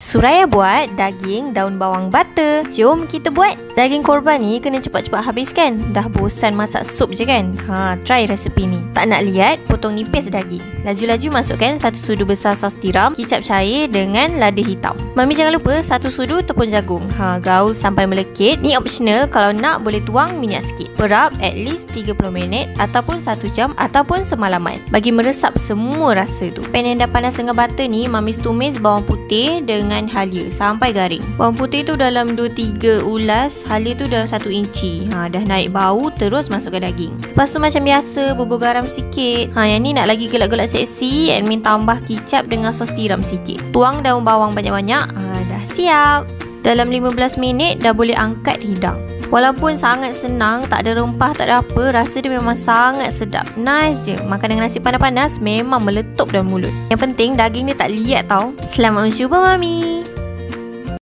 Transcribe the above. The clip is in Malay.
Suraya buat daging daun bawang butter. Jom kita buat. Daging korban ni kena cepat-cepat habiskan. Dah bosan masak sup je kan? Try resepi ni. Tak nak lihat, potong nipis daging. Laju-laju masukkan 1 sudu besar sos tiram, kicap cair dengan lada hitam. Mami jangan lupa 1 sudu tepung jagung. Gaul sampai melekit. Ni optional, kalau nak boleh tuang minyak sikit. Perap at least 30 minit ataupun 1 jam ataupun semalaman bagi meresap semua rasa tu. Pan yang dah panas dengan butter ni, Mami tumis bawang putih dengan halia sampai garing. Bawang putih tu dalam 2-3 ulas, halia tu dalam 1 inci. Dah naik bau, terus masukkan daging. Lepas tu macam biasa, bubur garam sikit. Yang ni nak lagi gelak-gelak seksi, admin tambah kicap dengan sos tiram sikit. Tuang daun bawang banyak-banyak. Dah siap. Dalam 15 minit dah boleh angkat hidang. Walaupun sangat senang, tak ada rempah, tak ada apa, rasa dia memang sangat sedap. Nice je. Makan dengan nasi panas-panas memang meletup dalam mulut. Yang penting daging dia tak liat tau. Selamat mencuba Mami.